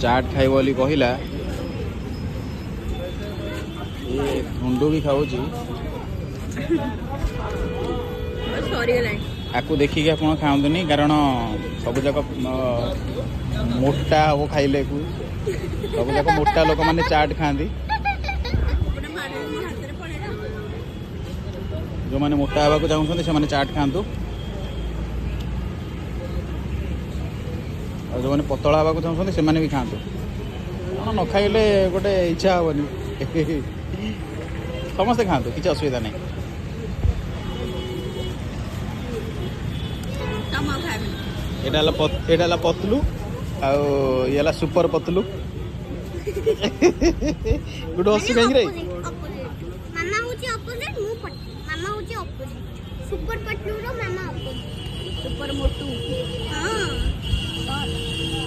चाट खाइब बोली कहला ये गुंडू भी खाऊँ आपको देखिए आप खातुनि कारण सब जाक मोटा हम खाइले को सब जाक मोटा लोक मैंने चाट खाती जो मैंने मोटा हवा चाहते से चाट खातु और जो मैंने पतला हवा चाहते से भी खातु न खाइले गोटे इच्छा हेनी समस्ते खातु किसी असुविधा नहीं एटा पतलू आला सुपर पतलू गुड हसी कहीं रे मामा होची अपोजिट मु मामा होची अपोजिट सुपर पतलू रो मामा अपोजिट सुपर मोटू हां